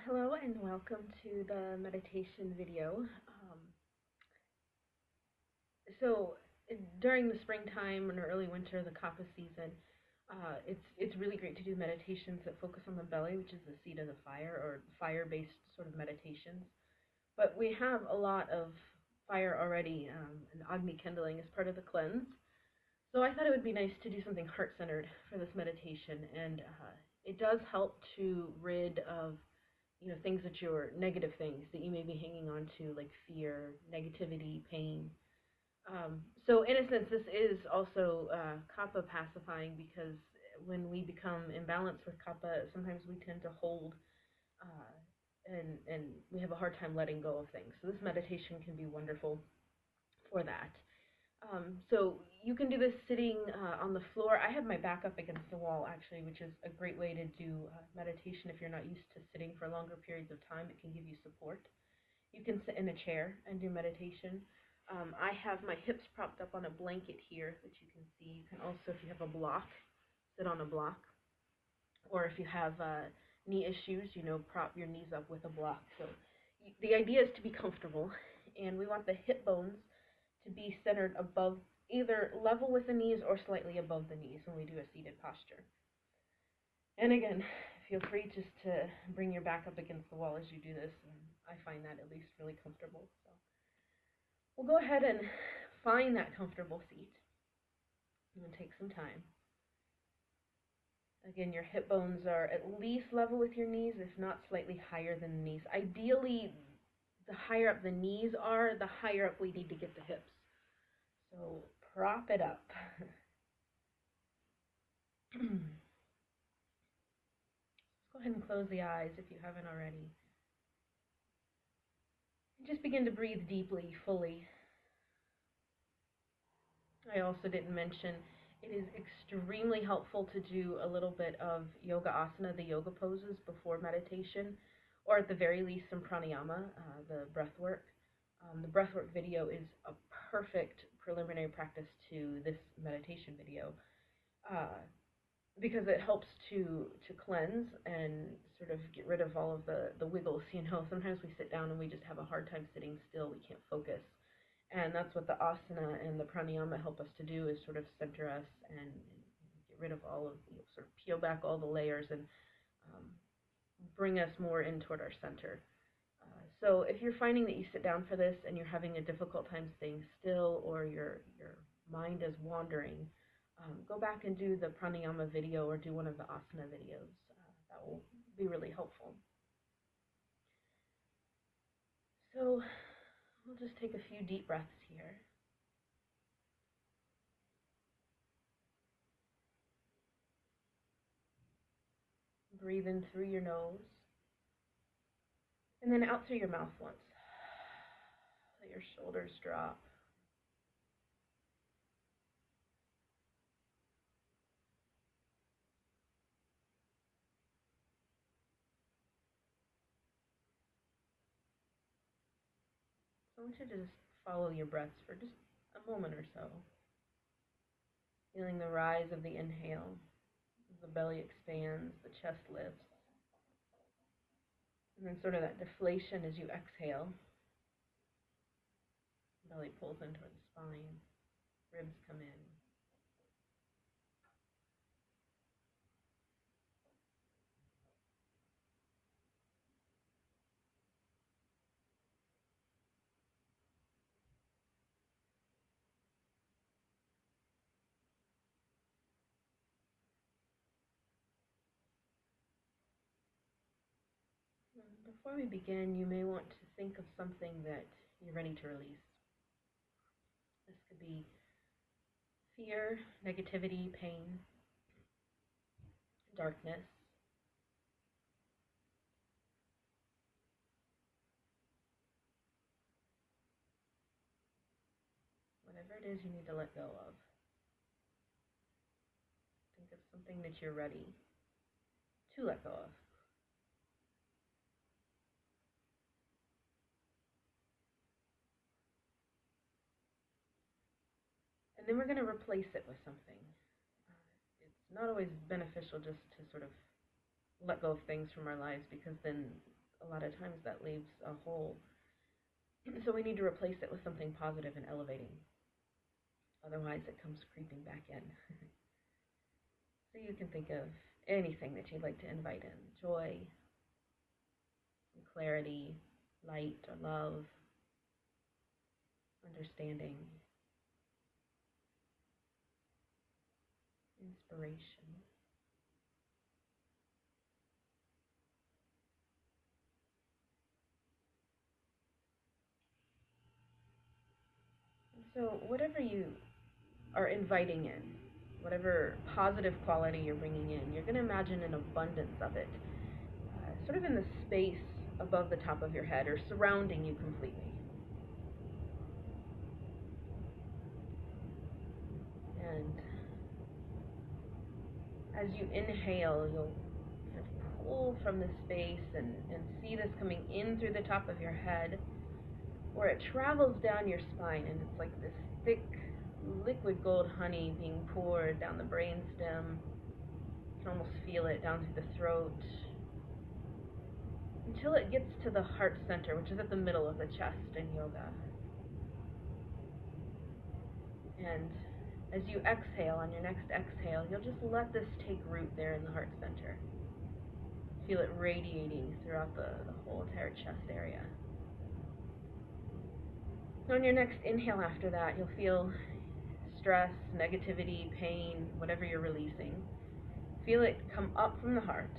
Hello and welcome to the meditation video. So during the springtime and early winter, the kapha season, it's really great to do meditations that focus on the belly, which is the seat of the fire, or fire-based sort of meditations. But we have a lot of fire already, and Agni kindling is part of the cleanse. So I thought it would be nice to do something heart-centered for this meditation, and it does help to rid of things that you're negative things that you may be hanging on to, like fear, negativity, pain. So in a sense, this is also kapha pacifying, because when we become imbalanced with kapha, sometimes we tend to hold uh, and we have a hard time letting go of things. So this meditation can be wonderful for that. So you can do this sitting on the floor. I have my back up against the wall, actually, which is a great way to do meditation if you're not used to sitting for longer periods of time. It can give you support. You can sit in a chair and do meditation. I have my hips propped up on a blanket here that you can see. You can also, if you have a block, sit on a block. Or if you have knee issues, prop your knees up with a block. So the idea is to be comfortable, and we want the hip bones to be centered above, either level with the knees or slightly above the knees when we do a seated posture. And again, feel free just to bring your back up against the wall as you do this, and I find that at least really comfortable. So we'll go ahead and find that comfortable seat. I'm going to take some time. Again, your hip bones are at least level with your knees, if not slightly higher than the knees. Ideally, the higher up the knees are, the higher up we need to get the hips. So prop it up. Go ahead and close the eyes if you haven't already. And just begin to breathe deeply, fully. I also didn't mention, it is extremely helpful to do a little bit of yoga asana, the yoga poses, before meditation, or at the very least some pranayama, the breath work. The breathwork video is a perfect preliminary practice to this meditation video, because it helps to cleanse and sort of get rid of all of the wiggles. Sometimes we sit down and we just have a hard time sitting still. We can't focus. And that's what the asana and the pranayama help us to do, is sort of center us and get rid of all of, sort of peel back all the layers and bring us more in toward our center. So if you're finding that you sit down for this and you're having a difficult time staying still, or your mind is wandering, go back and do the pranayama video or do one of the asana videos. That will be really helpful. So we'll just take a few deep breaths here. Breathe in through your nose, and then out through your mouth once. Let your shoulders drop. So I want you to just follow your breaths for just a moment or so. Feeling the rise of the inhale, the belly expands, the chest lifts. And then sort of that deflation as you exhale. Belly pulls in toward the spine, ribs come in. Before we begin, you may want to think of something that you're ready to release. This could be fear, negativity, pain, darkness. Whatever it is you need to let go of. Think of something that you're ready to let go of. And then we're going to replace it with something. It's not always beneficial just to sort of let go of things from our lives, because then a lot of times that leaves a hole. So we need to replace it with something positive and elevating. Otherwise, it comes creeping back in. So you can think of anything that you'd like to invite in: joy, clarity, light or love, understanding, inspiration. And so whatever you are inviting in, whatever positive quality you're bringing in, you're going to imagine an abundance of it, sort of in the space above the top of your head or surrounding you completely. And as you inhale, you'll kind of pull from the space and see this coming in through the top of your head, where it travels down your spine, and it's like this thick liquid gold honey being poured down the brainstem. You can almost feel it down through the throat, until it gets to the heart center, which is at the middle of the chest in yoga. And as you exhale, on your next exhale, you'll just let this take root there in the heart center. Feel it radiating throughout the whole entire chest area. On your next inhale after that, you'll feel stress, negativity, pain, whatever you're releasing. Feel it come up from the heart,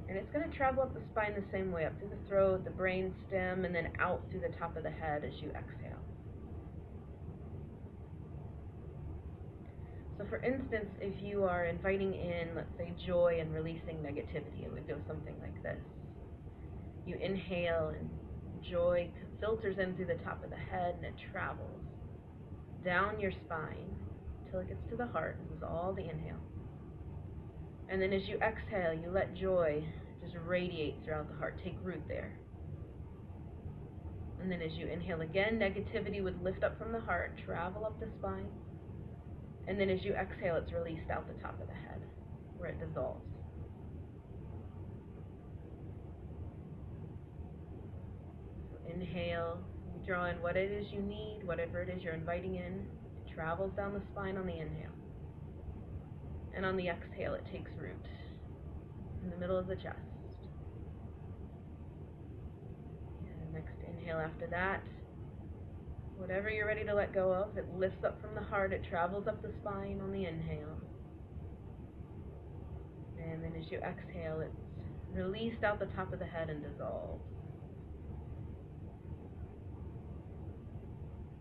and it's going to travel up the spine the same way, up through the throat, the brain stem, and then out through the top of the head as you exhale. So for instance, if you are inviting in, let's say, joy and releasing negativity, it would go something like this. You inhale, and joy filters in through the top of the head, and it travels down your spine until it gets to the heart. This is all the inhale. And then as you exhale, you let joy just radiate throughout the heart, take root there. And then as you inhale again, negativity would lift up from the heart, travel up the spine. And then as you exhale, it's released out the top of the head, where it dissolves. So inhale, you draw in what it is you need, whatever it is you're inviting in. It travels down the spine on the inhale. And on the exhale, it takes root in the middle of the chest. And next inhale after that, whatever you're ready to let go of, it lifts up from the heart, it travels up the spine on the inhale. And then as you exhale, it's released out the top of the head and dissolved.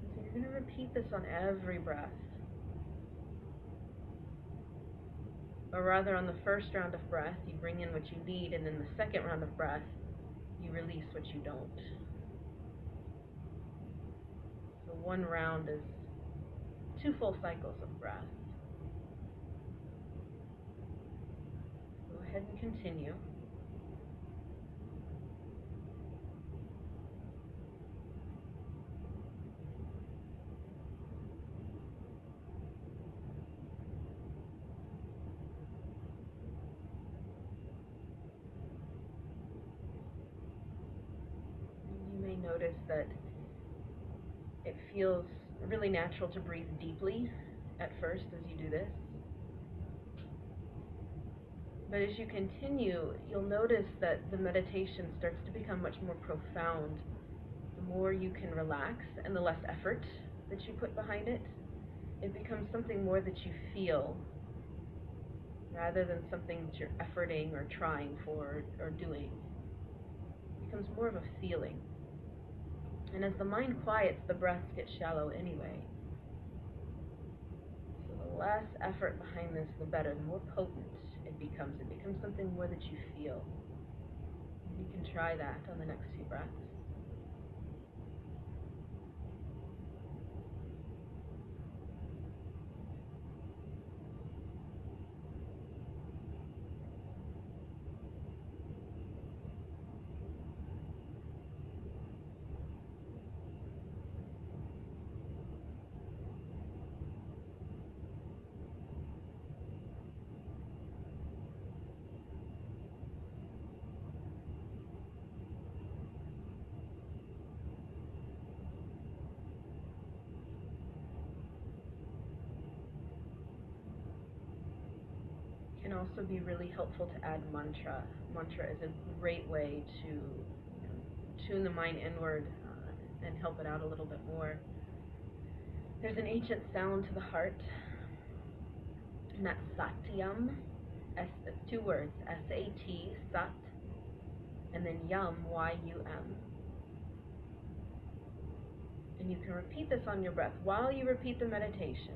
And so you're going to repeat this on every breath. Or rather, on the first round of breath, you bring in what you need, and then the second round of breath, you release what you don't. So one round is 2 full cycles of breath. Go ahead and continue. Notice that it feels really natural to breathe deeply at first as you do this. But as you continue, you'll notice that the meditation starts to become much more profound. The more you can relax and the less effort that you put behind it, it becomes something more that you feel rather than something that you're efforting or trying for or doing. It becomes more of a feeling. And as the mind quiets, the breaths get shallow anyway. So the less effort behind this, the better. The more potent it becomes. It becomes something more that you feel. You can try that on the next few breaths. also be really helpful to add mantra. Mantra is a great way to tune the mind inward and help it out a little bit more. There's an ancient sound to the heart, and that's satyam. Two words, S-A-T, sat, and then yum, Y-U-M. And you can repeat this on your breath. While you repeat the meditation,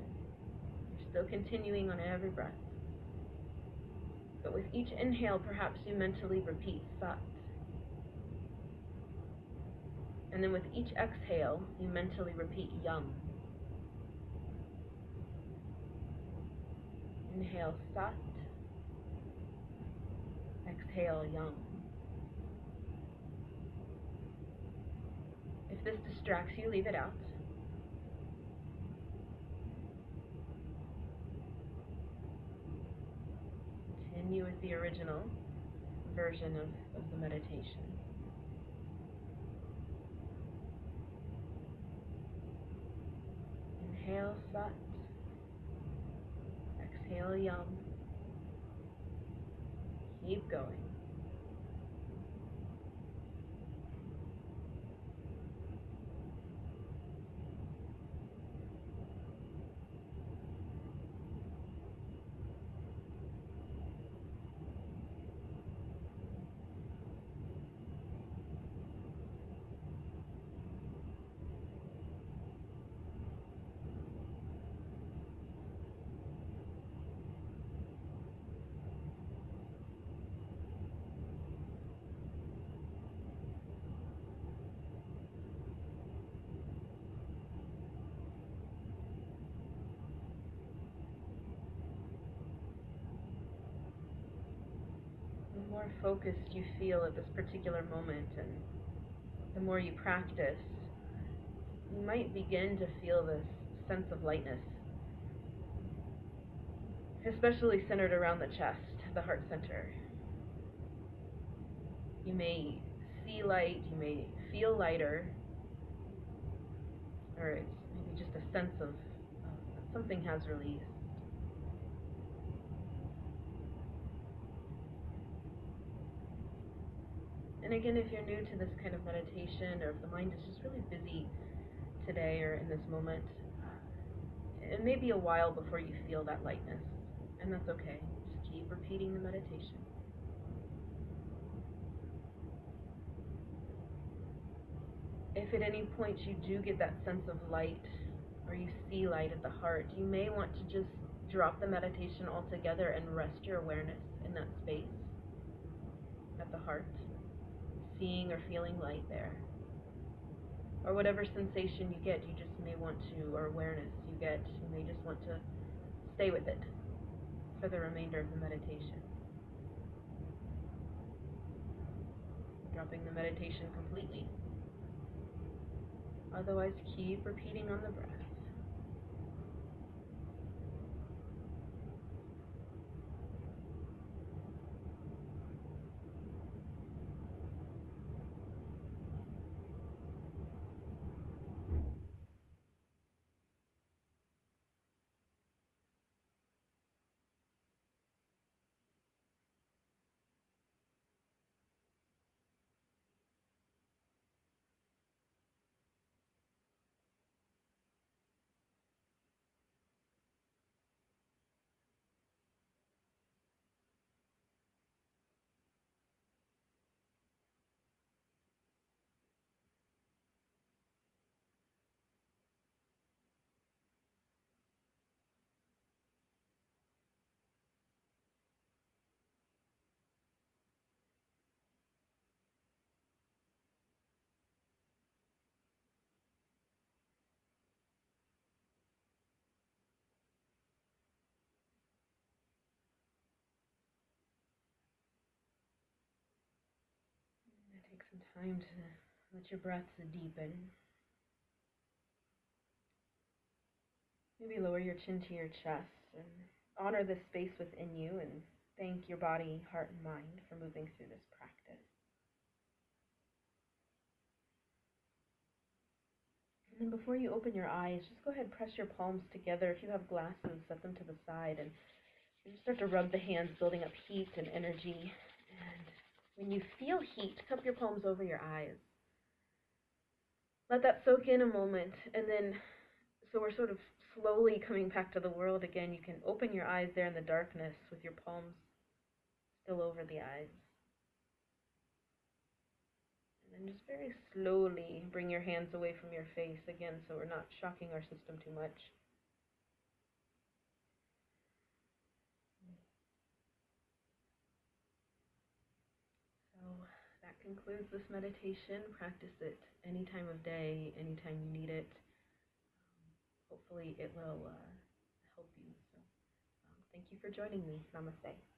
you're still continuing on every breath. But with each inhale, perhaps you mentally repeat sat. And then with each exhale, you mentally repeat yum. Inhale sat. Exhale yum. If this distracts you, leave it out. Continue with the original version of the meditation. Inhale sat. Exhale yum. Keep going. The more focused you feel at this particular moment, and the more you practice, you might begin to feel this sense of lightness, especially centered around the chest, the heart center. You may see light, you may feel lighter, or it's maybe just a sense of something has released. And again, if you're new to this kind of meditation, or if the mind is just really busy today or in this moment, it may be a while before you feel that lightness, and that's okay. Just keep repeating the meditation. If at any point you do get that sense of light, or you see light at the heart, you may want to just drop the meditation altogether and rest your awareness in that space at the heart, seeing or feeling light there. Or whatever sensation you get, you just may want to, or awareness you get, you may just want to stay with it for the remainder of the meditation. Dropping the meditation completely. Otherwise, keep repeating on the breath. Take some time to let your breaths deepen. Maybe lower your chin to your chest and honor this space within you, and thank your body, heart, and mind for moving through this practice. And then before you open your eyes, just go ahead and press your palms together. If you have glasses, set them to the side and You start to rub the hands, building up heat and energy. And when you feel heat, cup your palms over your eyes. Let that soak in a moment, and then, so we're sort of slowly coming back to the world again. You can open your eyes there in the darkness with your palms still over the eyes. And then just very slowly bring your hands away from your face again so we're not shocking our system too much. So that concludes this meditation. Practice it any time of day, anytime you need it. Hopefully it will help you. So thank you for joining me. Namaste.